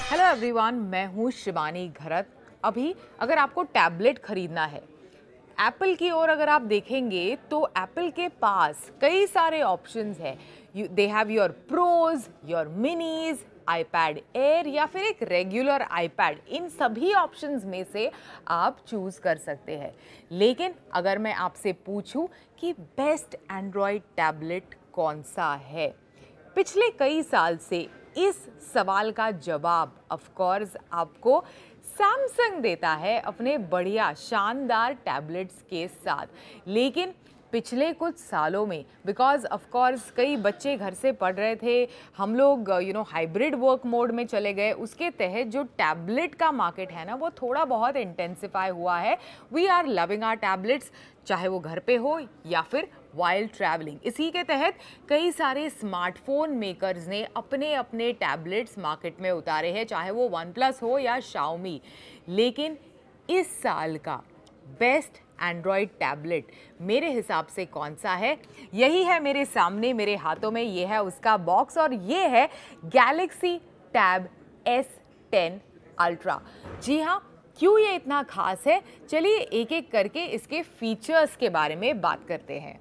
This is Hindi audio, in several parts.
हेलो एवरीवन, मैं हूँ शिवानी घरत। अभी अगर आपको टैबलेट खरीदना है, एप्पल की ओर अगर आप देखेंगे तो एप्पल के पास कई सारे ऑप्शंस हैं। They have your pros, your minis, iPad Air या फिर एक रेगुलर आईपैड। इन सभी ऑप्शंस में से आप चूज कर सकते हैं। लेकिन अगर मैं आपसे पूछूं कि बेस्ट एंड्रॉयड टैबलेट कौन सा है, पिछले कई साल से इस सवाल का जवाब ऑफ कोर्स आपको सैमसंग देता है अपने बढ़िया शानदार टैबलेट्स के साथ। लेकिन पिछले कुछ सालों में बिकॉज ऑफ कोर्स कई बच्चे घर से पढ़ रहे थे, हम लोग हाइब्रिड वर्क मोड में चले गए, उसके तहत जो टैबलेट का मार्केट है ना वो थोड़ा बहुत इंटेंसिफाई हुआ है। We are loving our tablets, चाहे वो घर पे हो या फिर वाइल ट्रैवलिंग। इसी के तहत कई सारे स्मार्टफोन मेकर्स ने अपने अपने टैबलेट्स मार्केट में उतारे हैं, चाहे वो वन प्लस हो या शाओमी। लेकिन इस साल का बेस्ट एंड्रॉयड टैबलेट मेरे हिसाब से कौन सा है, यही है मेरे सामने, मेरे हाथों में। ये है उसका बॉक्स और ये है गैलेक्सी टैब S10 अल्ट्रा। जी हाँ, क्यों ये इतना खास है, चलिए एक एक करके इसके फीचर्स के बारे में बात करते हैं।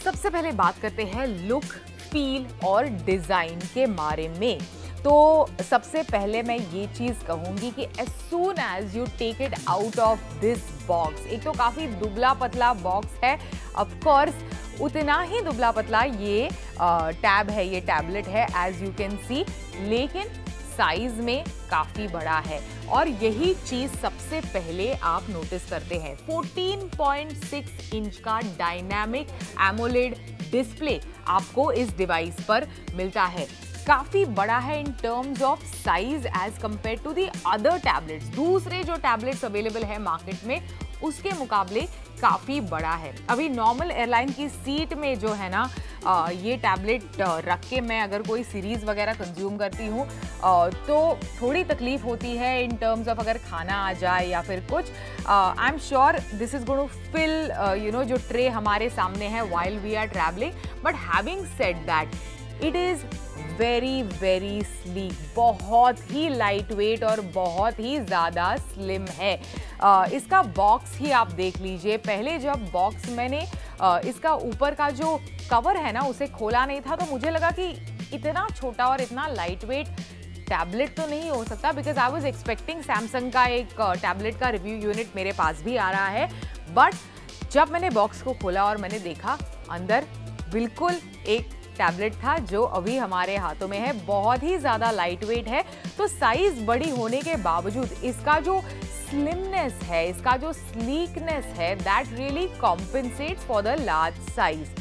सबसे पहले बात करते हैं लुक, फील और डिज़ाइन के बारे में। तो सबसे पहले मैं ये चीज़ कहूँगी कि as soon as you take it out of this box, एक तो काफ़ी दुबला पतला बॉक्स है, of course उतना ही दुबला पतला ये टैब है, ये टैबलेट है as you can see, लेकिन साइज में काफ़ी बड़ा है। और यही चीज़ सबसे पहले आप नोटिस करते हैं। 14.6 इंच का डायनामिक एमोलेड डिस्प्ले आपको इस डिवाइस पर मिलता है। काफ़ी बड़ा है in terms of size as compare to the other tablets. दूसरे जो टैबलेट्स अवेलेबल है मार्केट में उसके मुकाबले काफ़ी बड़ा है। अभी नॉर्मल एयरलाइन की सीट में जो है ना ये टैबलेट रख के मैं अगर कोई सीरीज़ वगैरह कंज्यूम करती हूँ तो थोड़ी तकलीफ होती है इन टर्म्स ऑफ अगर खाना आ जाए या फिर कुछ। I am sure this is going to fill जो ट्रे हमारे सामने है while we are travelling. But having said that it is very very sleek, बहुत ही लाइट वेट और बहुत ही ज़्यादा स्लिम है। इसका बॉक्स ही आप देख लीजिए। पहले जब बॉक्स मैंने इसका ऊपर का जो कवर है ना उसे खोला नहीं था तो मुझे लगा कि इतना छोटा और इतना लाइट वेट टैबलेट तो नहीं हो सकता, because I was expecting Samsung का एक टैबलेट का रिव्यू यूनिट मेरे पास भी आ रहा है। बट जब मैंने बॉक्स को खोला और मैंने देखा अंदर बिल्कुल एक टैबलेट था जो अभी हमारे हाथों में है, बहुत ही ज़्यादा लाइट वेट है। तो साइज बड़ी होने के बावजूद इसका जो स्लिमनेस है, इसका जो स्लीकनेस है, that really compensates for the large size.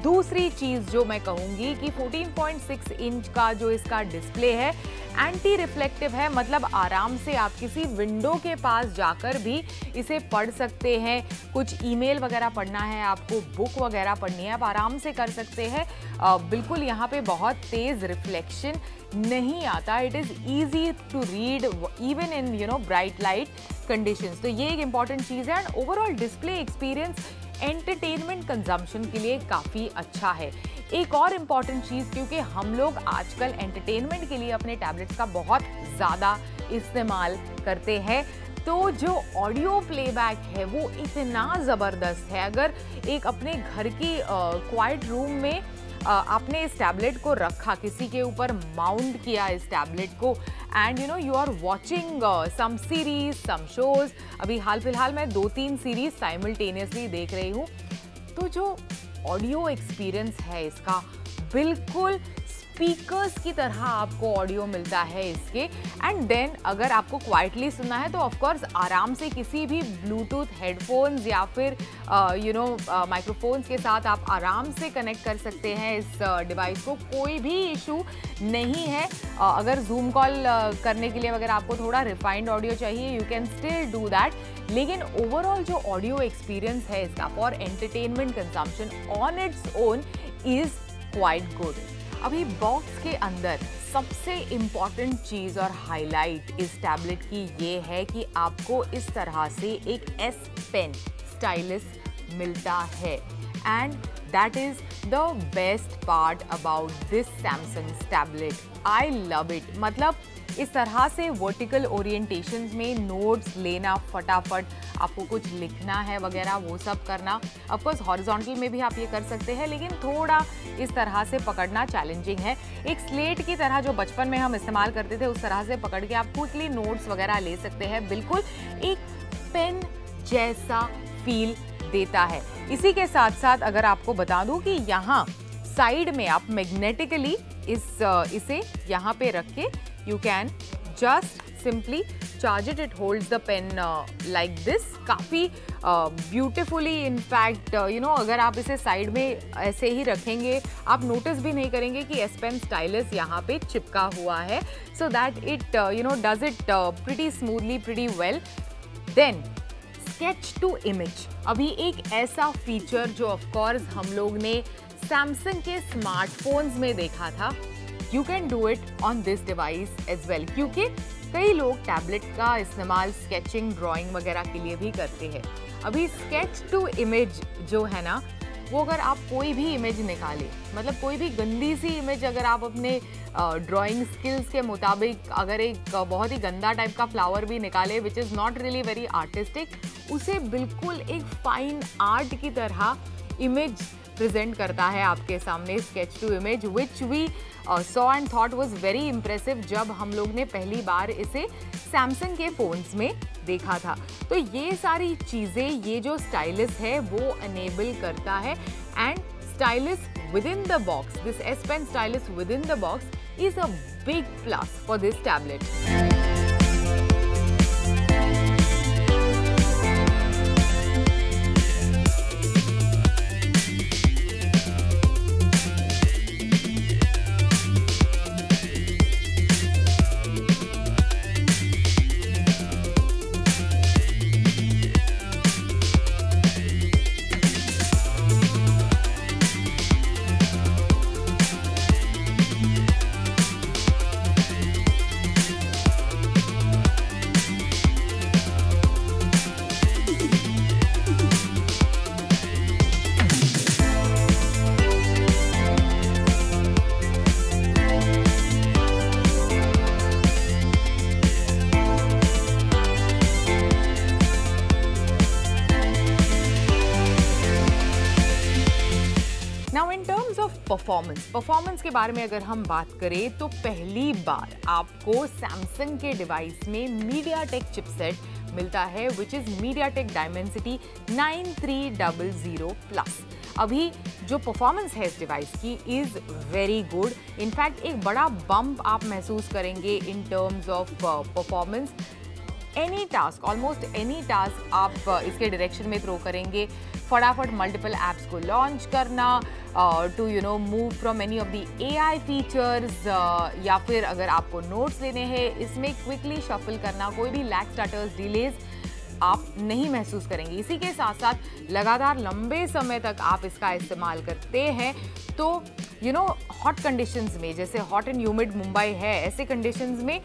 दूसरी चीज़ जो मैं कहूँगी कि 14.6 इंच का जो इसका डिस्प्ले है एंटी रिफ्लेक्टिव है, मतलब आराम से आप किसी विंडो के पास जाकर भी इसे पढ़ सकते हैं। कुछ ईमेल वगैरह पढ़ना है, आपको बुक वगैरह पढ़नी है, आप आराम से कर सकते हैं। बिल्कुल यहाँ पे बहुत तेज़ रिफ्लेक्शन नहीं आता। It is easy to read even in bright light conditions. तो ये एक इंपॉर्टेंट चीज़ है। And overall display experience entertainment consumption के लिए काफ़ी अच्छा है। एक और इम्पॉर्टेंट चीज़, क्योंकि हम लोग आजकल एंटरटेनमेंट के लिए अपने टैबलेट्स का बहुत ज़्यादा इस्तेमाल करते हैं, तो जो ऑडियो प्लेबैक है वो इतना ज़बरदस्त है। अगर एक अपने घर की क्वाइट रूम में आपने इस टैबलेट को रखा, किसी के ऊपर माउंट किया इस टैबलेट को, and you are watching some series, some shows. अभी हाल फिलहाल मैं 2-3 सीरीज साइमल्टेनियसली देख रही हूँ। तो जो ऑडियो एक्सपीरियंस है इसका बिल्कुल स्पीकर्स की तरह आपको ऑडियो मिलता है इसके। एंड देन अगर आपको क्वाइटली सुनना है तो ऑफ कोर्स आराम से किसी भी ब्लूटूथ हेडफोन्स या फिर माइक्रोफोन्स के साथ आप आराम से कनेक्ट कर सकते हैं इस डिवाइस को, कोई भी इशू नहीं है। अगर जूम कॉल करने के लिए अगर आपको थोड़ा रिफाइंड ऑडियो चाहिए, you can still do that. लेकिन ओवरऑल जो ऑडियो एक्सपीरियंस है इसका for entertainment consumption on its own is quite good. अभी बॉक्स के अंदर सबसे इम्पॉर्टेंट चीज़ और हाईलाइट इस टैबलेट की ये है कि आपको इस तरह से एक S पेन स्टाइलस मिलता है। And that is the best part about this Samsung tablet. I love it. मतलब इस तरह से वर्टिकल ओरिएंटेशंस में नोट्स लेना, फटाफट आपको कुछ लिखना है वगैरह वो सब करना। ऑफकोर्स हॉरिजॉन्टल में भी आप ये कर सकते हैं, लेकिन थोड़ा इस तरह से पकड़ना चैलेंजिंग है। एक स्लेट की तरह जो बचपन में हम इस्तेमाल करते थे उस तरह से पकड़ के आप क्विकली नोट्स वगैरह ले सकते हैं। बिल्कुल एक पेन जैसा फील देता है। इसी के साथ साथ अगर आपको बता दूं कि यहाँ साइड में आप मैग्नेटिकली इसे यहाँ पे रख के you can just simply charge it. It holds the pen like this. काफ़ी beautifully in fact अगर आप इसे साइड में ऐसे ही रखेंगे आप नोटिस भी नहीं करेंगे कि S Pen स्टाइलस यहाँ पे चिपका हुआ है। so that it does it pretty smoothly, pretty well. Then sketch to image अभी एक ऐसा फीचर जो ऑफ कोर्स हम लोग ने सैमसंग के स्मार्टफोन्स में देखा था। You can do it on this device as well, क्योंकि कई लोग टैबलेट का इस्तेमाल स्केचिंग, ड्राइंग वगैरह के लिए भी करते हैं। अभी स्केच टू इमेज जो है ना, वो अगर आप कोई भी इमेज निकालें, मतलब कोई भी गंदी सी इमेज अगर आप अपने ड्राइंग स्किल्स के मुताबिक अगर एक बहुत ही गंदा टाइप का फ्लावर भी निकाले which is not really very artistic, उसे बिल्कुल एक फाइन आर्ट की तरह इमेज प्रेजेंट करता है आपके सामने sketch to image, which we saw and thought was very impressive जब हम लोग ने पहली बार इसे सैमसंग के फोन्स में देखा था। तो ये सारी चीज़ें ये जो स्टाइलस है वो अनेबल करता है। And stylus with in the box, this S Pen stylus with in the box is a big plus for this tablet. Performance के बारे में अगर हम बात करें तो पहली बार आपको सैमसंग के डिवाइस में MediaTek चिपसेट मिलता है which is MediaTek Dimensity 9300 plus. अभी जो परफॉर्मेंस है इस डिवाइस की इज़ वेरी गुड। इनफैक्ट एक बड़ा बम्प आप महसूस करेंगे in terms of performance. Any task, almost any task आप इसके डायरेक्शन में थ्रो करेंगे, फटाफट मल्टीपल ऐप्स को लॉन्च करना, to move from any of the AI features, या फिर अगर आपको नोट्स लेने हैं इसमें क्विकली शफल करना, कोई भी लैग स्टार्टर्स, डिलेज आप नहीं महसूस करेंगे। इसी के साथ साथ लगातार लंबे समय तक आप इसका इस्तेमाल करते हैं तो हॉट कंडीशंस में, जैसे हॉट एंड ह्यूमिड मुंबई है, ऐसे कंडीशंस में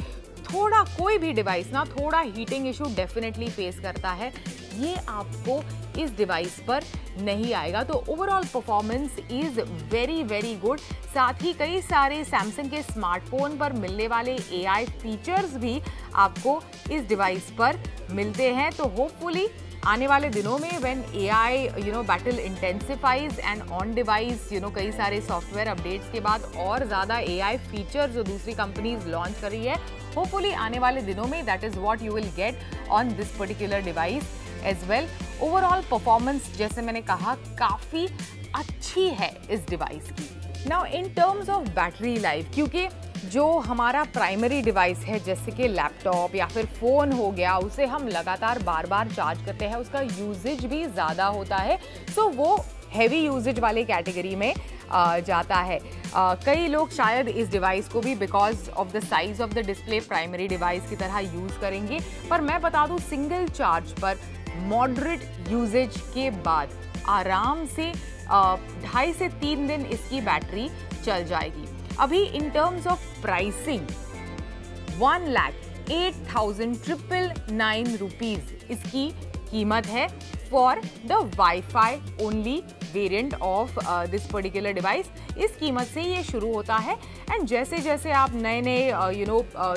थोड़ा कोई भी डिवाइस ना थोड़ा हीटिंग इशू डेफिनेटली फेस करता है, ये आपको इस डिवाइस पर नहीं आएगा। तो overall performance is very very good. साथ ही कई सारे सैमसंग के स्मार्टफोन पर मिलने वाले AI फीचर्स भी आपको इस डिवाइस पर मिलते हैं। तो होपफुली आने वाले दिनों में when AI battle intensifies and on device कई सारे सॉफ्टवेयर अपडेट्स के बाद और ज़्यादा AI फीचर जो दूसरी कंपनीज लॉन्च कर रही है, होपफुली आने वाले दिनों में that is what you will get on this particular device as well. Overall performance जैसे मैंने कहा काफ़ी अच्छी है इस डिवाइस की। Now in terms of battery life, क्योंकि जो हमारा प्राइमरी डिवाइस है जैसे कि लैपटॉप या फिर फ़ोन हो गया, उसे हम लगातार बार बार चार्ज करते हैं, उसका यूजेज भी ज़्यादा होता है, सो वो हैवी यूजेज वाले कैटेगरी में जाता है। कई लोग शायद इस डिवाइस को भी because of the size of the display primary device की तरह यूज़ करेंगे, पर मैं बता दूं सिंगल चार्ज पर मॉडरेट यूजेज के बाद आराम से 2.5 से 3 दिन इसकी बैटरी चल जाएगी। अभी इन टर्म्स ऑफ प्राइसिंग 1,08,999 रुपीज़ इसकी कीमत है for the wifi only variant of this particular device. इस कीमत से ये शुरू होता है एंड जैसे जैसे आप नए नए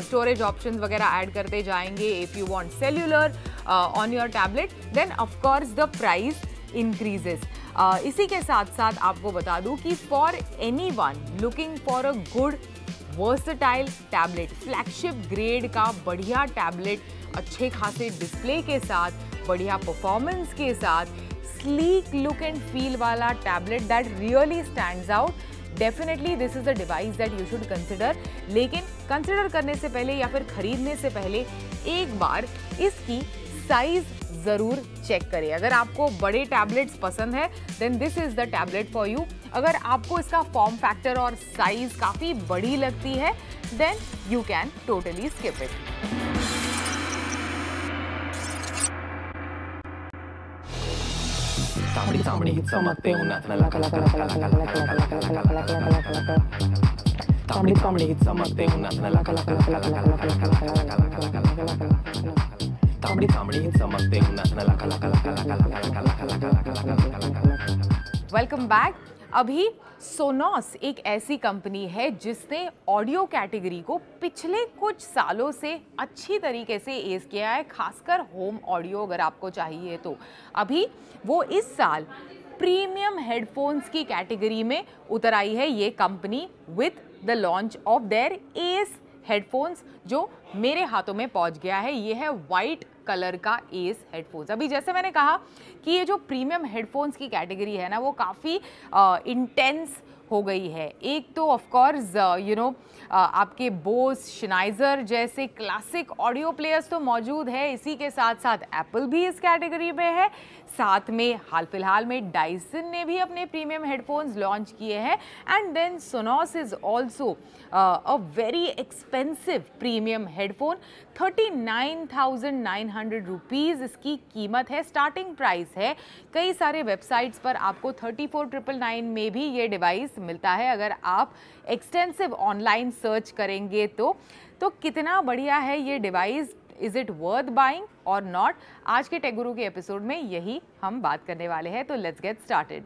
स्टोरेज ऑप्शंस वगैरह ऐड करते जाएंगे, if you want cellular on your tablet then of course the price increases. इसी के साथ साथ आपको बता दूं कि for anyone looking for a good versatile tablet, flagship grade का बढ़िया टैबलेट, अच्छे खासे डिस्प्ले के साथ, बढ़िया परफॉर्मेंस के साथ, स्लीक लुक एंड फील वाला tablet that really stands out, definitely this is a device that you should consider. लेकिन कंसिडर करने से पहले या फिर खरीदने से पहले एक बार इसकी साइज ज़रूर चेक करें। अगर आपको बड़े टैबलेट्स पसंद है then this is the tablet for you. अगर आपको इसका फॉर्म फैक्टर और साइज काफ़ी बड़ी लगती है then you can totally skip it. Welcome back. अभी सोनोस एक ऐसी कंपनी है जिसने ऑडियो कैटेगरी को पिछले कुछ सालों से अच्छी तरीके से एज किया है, खासकर होम ऑडियो अगर आपको चाहिए तो। अभी वो इस साल प्रीमियम हेडफोन्स की कैटेगरी में उतर आई है ये company with the launch of their S headphones, जो मेरे हाथों में पहुंच गया है। ये है वाइट कलर का एस हेडफोन्स। अभी जैसे मैंने कहा कि ये जो प्रीमियम हेडफोन्स की कैटेगरी है ना वो काफ़ी इंटेंस हो गई है। एक तो ऑफ कोर्स आपके बोस, शनाइजर जैसे क्लासिक ऑडियो प्लेयर्स तो मौजूद है, इसी के साथ साथ एप्पल भी इस कैटेगरी में है, साथ में हाल फिलहाल में डाइसन ने भी अपने प्रीमियम हेडफोन्स लॉन्च किए हैं and then Sonos is also a very expensive premium headphone. 39,900 rupees इसकी कीमत है, स्टार्टिंग प्राइस है। कई सारे वेबसाइट्स पर आपको 34,999 में भी ये डिवाइस मिलता है अगर आप एक्सटेंसिव ऑनलाइन सर्च करेंगे तो कितना बढ़िया है ये device. Is it worth buying और नॉट? आज के टेक गुरु के एपिसोड में यही हम बात करने वाले हैं, तो let's get started.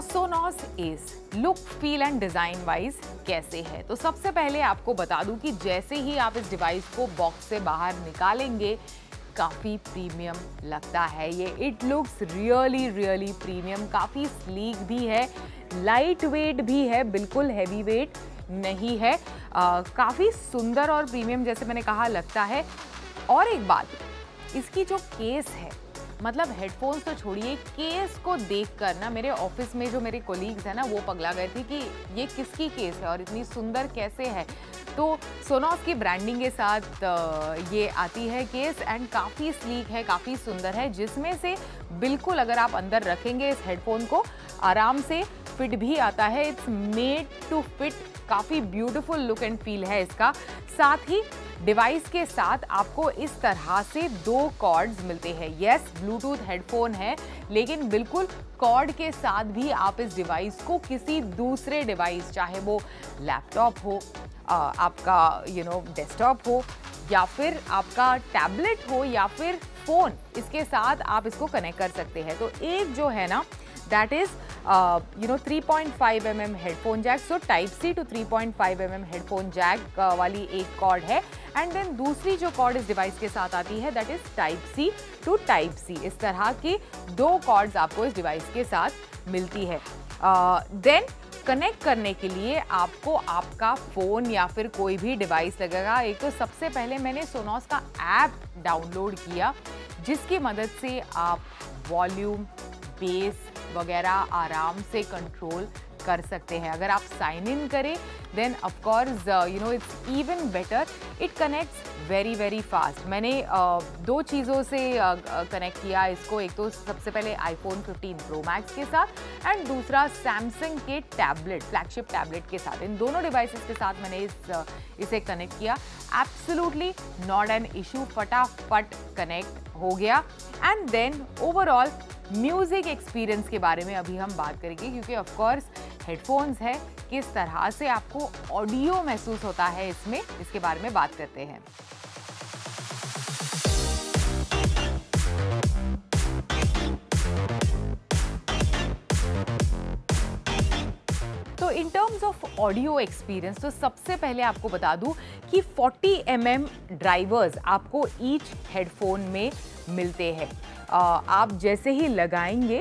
Sonos S look, feel and design wise कैसे है, तो सबसे पहले आपको बता दूं कि जैसे ही आप इस डिवाइस को बॉक्स से बाहर निकालेंगे काफ़ी प्रीमियम लगता है ये। इट लुक्स रियली प्रीमियम, काफ़ी स्लीक भी है, लाइट वेट भी है, बिल्कुल हैवी वेट नहीं है, काफ़ी सुंदर और प्रीमियम जैसे मैंने कहा लगता है। और एक बात, इसकी जो केस है, मतलब हेडफोन्स तो छोड़िए, केस को देखकर ना मेरे ऑफिस में जो मेरे कोलीग्स हैं ना वो पगला गए थे कि ये किसकी केस है और इतनी सुंदर कैसे है। तो सोनोस की ब्रांडिंग के साथ ये आती है केस एंड काफ़ी स्लीक है, काफ़ी सुंदर है, जिसमें से बिल्कुल अगर आप अंदर रखेंगे इस हेडफोन को आराम से फिट भी आता है। इट्स मेड टू फिट, काफ़ी ब्यूटीफुल लुक एंड फील है इसका। साथ ही डिवाइस के साथ आपको इस तरह से 2 कॉर्ड्स मिलते हैं। यस, ब्लूटूथ हेडफोन है, लेकिन बिल्कुल कॉर्ड के साथ भी आप इस डिवाइस को किसी दूसरे डिवाइस, चाहे वो लैपटॉप हो, आपका डेस्कटॉप हो, या फिर आपका टैबलेट हो, या फिर फ़ोन, इसके साथ आप इसको कनेक्ट कर सकते हैं। तो एक जो है ना that is 3.5 mm headphone jack, so type C to 3.5 mm headphone jack वाली एक कॉर्ड है। एंड देन दूसरी जो कॉर्ड इस डिवाइस के साथ आती है that is type C to type C। इस तरह की 2 कॉर्ड्स आपको इस डिवाइस के साथ मिलती है। देन कनेक्ट करने के लिए आपको आपका फ़ोन या फिर कोई भी डिवाइस लगेगा। एक तो सबसे पहले मैंने सोनॉस का ऐप डाउनलोड किया जिसकी मदद से आप वॉल्यूम, बेस वगैरह आराम से कंट्रोल कर सकते हैं। अगर आप साइन इन करें then of course it's even better, it connects very fast. मैंने 2 चीज़ों से कनेक्ट किया इसको, एक तो सबसे पहले iPhone 15 Pro Max के साथ एंड दूसरा सैमसंग के टैबलेट, फ्लैगशिप टैबलेट के साथ। इन दोनों डिवाइसेस के साथ मैंने इसे कनेक्ट किया। एब्सोल्युटली नॉट एन इशू, फटाफट कनेक्ट हो गया। And then overall music experience के बारे में अभी हम बात करेंगे, क्योंकि ऑफ कोर्स हेडफोन्स है, किस तरह से आपको ऑडियो महसूस होता है इसमें, इसके बारे में बात करते हैं। तो इन टर्म्स ऑफ ऑडियो एक्सपीरियंस तो सबसे पहले आपको बता दूं कि 40 mm ड्राइवर्स आपको ईच हेडफोन में मिलते हैं। आप जैसे ही लगाएंगे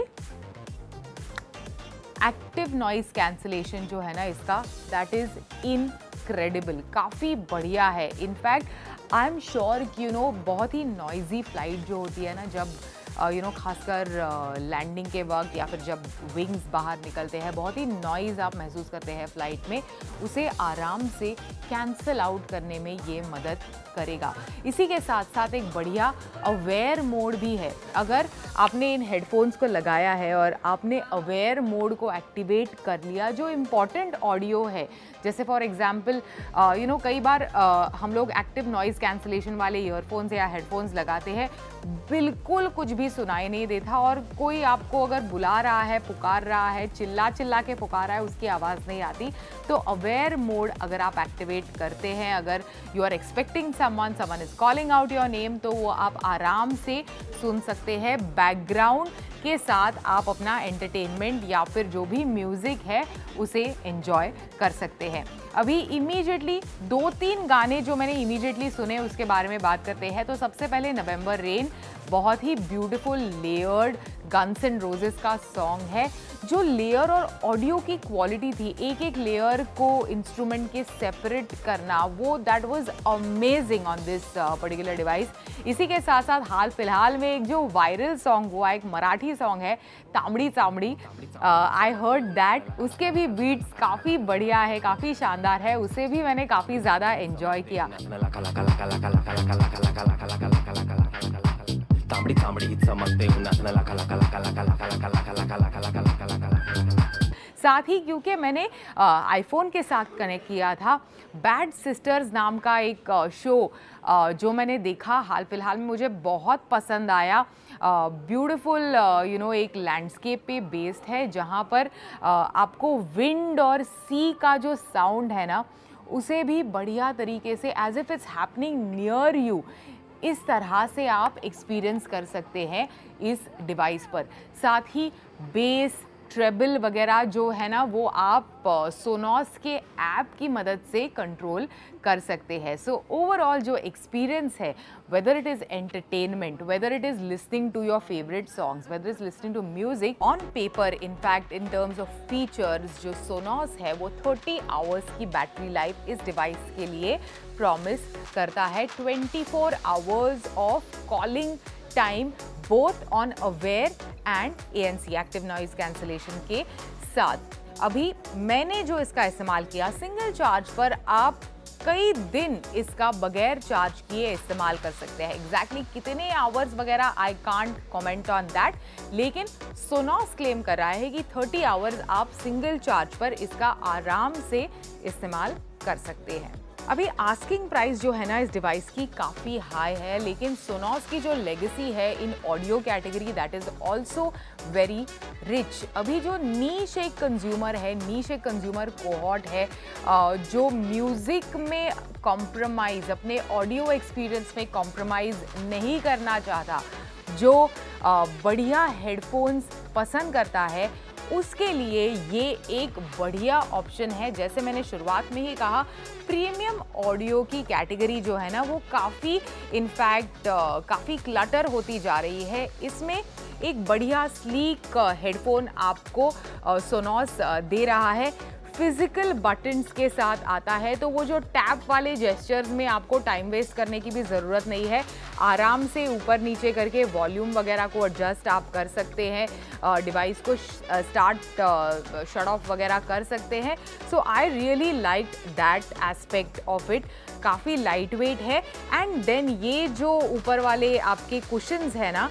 एक्टिव नॉइज कैंसलेशन जो है ना इसका, दैट इज इनक्रेडिबल, काफ़ी बढ़िया है। इनफैक्ट आई एम श्योर कि बहुत ही नॉइजी फ्लाइट जो होती है ना, जब खासकर लैंडिंग के वक्त या फिर जब विंग्स बाहर निकलते हैं, बहुत ही नॉइज़ आप महसूस करते हैं फ्लाइट में, उसे आराम से कैंसिल आउट करने में ये मदद करेगा। इसी के साथ साथ एक बढ़िया अवेयर मोड भी है। अगर आपने इन हेडफोन्स को लगाया है और आपने अवेयर मोड को एक्टिवेट कर लिया, जो इम्पॉर्टेंट ऑडियो है, जैसे फॉर एग्जाम्पल कई बार हम लोग एक्टिव नॉइज़ कैंसलेशन वाले ईयरफोन्स या हेडफोन्स लगाते हैं, बिल्कुल कुछ भी सुनाई नहीं देता और कोई आपको अगर बुला रहा है, पुकार रहा है, चिल्ला के पुकार रहा है, उसकी आवाज़ नहीं आती। तो अवेयर मोड अगर आप एक्टिवेट करते हैं, अगर you are expecting someone is calling out your name, तो वो आप आराम से सुन सकते हैं। बैकग्राउंड के साथ आप अपना एंटरटेनमेंट या फिर जो भी म्यूज़िक है उसे एंजॉय कर सकते हैं। अभी इमीडिएटली 2-3 गाने जो मैंने इमीडिएटली सुने उसके बारे में बात करते हैं। तो सबसे पहले नवंबर रेन, बहुत ही beautiful layered guns and roses का सॉन्ग है। जो लेयर और ऑडियो की क्वालिटी थी, एक एक लेयर को इंस्ट्रूमेंट के सेपरेट करना, वो that was amazing on this particular device. इसी के साथ साथ हाल फिलहाल में एक जो वायरल सॉन्ग हुआ, एक मराठी सॉन्ग है तांबड़ी चामड़ी, आई हर्ड दैट, उसके भी बीट्स काफ़ी बढ़िया है, काफ़ी शानदार है, उसे भी मैंने काफ़ी ज़्यादा एंजॉय किया। साथ ही क्योंकि मैंने आईफोन के साथ कनेक्ट किया था, बैड सिस्टर्स नाम का एक शो जो मैंने देखा हाल फिलहाल में, मुझे बहुत पसंद आया। ब्यूटीफुल एक लैंडस्केप पे बेस्ड है, जहाँ पर आपको विंड और सी का जो साउंड है ना, उसे भी बढ़िया तरीके से as if it's happening near you, इस तरह से आप एक्सपीरियंस कर सकते हैं इस डिवाइस पर। साथ ही बेस, ट्रेबल वगैरह जो है ना, वो आप सोनॉस के ऐप की मदद से कंट्रोल कर सकते हैं। सो ओवरऑल जो एक्सपीरियंस है, whether it is entertainment, whether it is listening to your favourite songs, whether is listening to music, on paper in fact in terms of features, जो सोनॉस है वो 30 आवर्स की बैटरी लाइफ इस डिवाइस के लिए प्रॉमिस करता है। 24 hours of calling time both on aware and ANC active noise cancellation के साथ। अभी मैंने जो इसका इस्तेमाल किया, सिंगल चार्ज पर आप कई दिन इसका बगैर चार्ज किए इस्तेमाल कर सकते हैं। एग्जैक्टली कितने आवर्स वगैरह I can't comment on that, लेकिन सोनॉस क्लेम कर रहा है कि 30 आवर्स आप सिंगल चार्ज पर इसका आराम से इस्तेमाल कर सकते हैं। अभी आस्किंग प्राइस जो है ना इस डिवाइस की काफ़ी हाई है, लेकिन सोनॉस की जो लेगेसी है इन audio category, that is also very rich. अभी जो नीश एक कंज्यूमर है, नीश एक कंज्यूमर कोहॉर्ट है, जो म्यूज़िक में कॉम्प्रोमाइज़, अपने ऑडियो एक्सपीरियंस में कॉम्प्रोमाइज़ नहीं करना चाहता, जो बढ़िया हेडफोन्स पसंद करता है, उसके लिए ये एक बढ़िया ऑप्शन है। जैसे मैंने शुरुआत में ही कहा, प्रीमियम ऑडियो की कैटेगरी जो है ना वो काफ़ी इनफैक्ट काफ़ी क्लटर होती जा रही है। इसमें एक बढ़िया स्लीक हेडफोन आपको सोनोस दे रहा है। फिजिकल बटन्स के साथ आता है, तो वो जो टैप वाले जेस्चर्स में आपको टाइम वेस्ट करने की भी ज़रूरत नहीं है। आराम से ऊपर नीचे करके वॉल्यूम वगैरह को एडजस्ट आप कर सकते हैं, डिवाइस को स्टार्ट शट ऑफ वगैरह कर सकते हैं। So I really like that aspect of it. काफ़ी लाइट वेट है। एंड देन ये जो ऊपर वाले आपके कुशन्स है ना,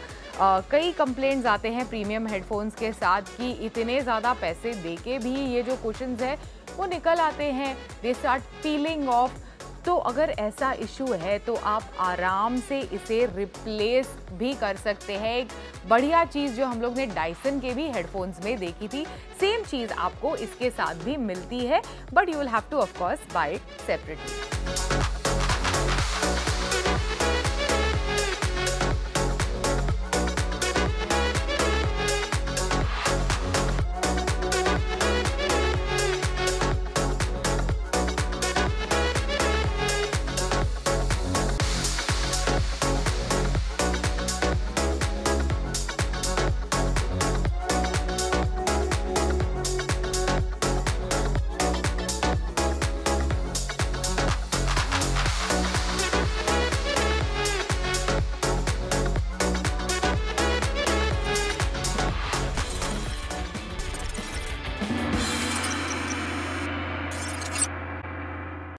कई कंप्लेंट्स आते हैं प्रीमियम हेडफोन्स के साथ कि इतने ज़्यादा पैसे देके भी ये जो कुशन्स है वो निकल आते हैं, दे स्टार्ट पीलिंग ऑफ। तो अगर ऐसा इशू है तो आप आराम से इसे रिप्लेस भी कर सकते हैं। एक बढ़िया चीज़ जो हम लोग ने डायसन के भी हेडफोन्स में देखी थी, सेम चीज़ आपको इसके साथ भी मिलती है, but you will have to of course buy it separately.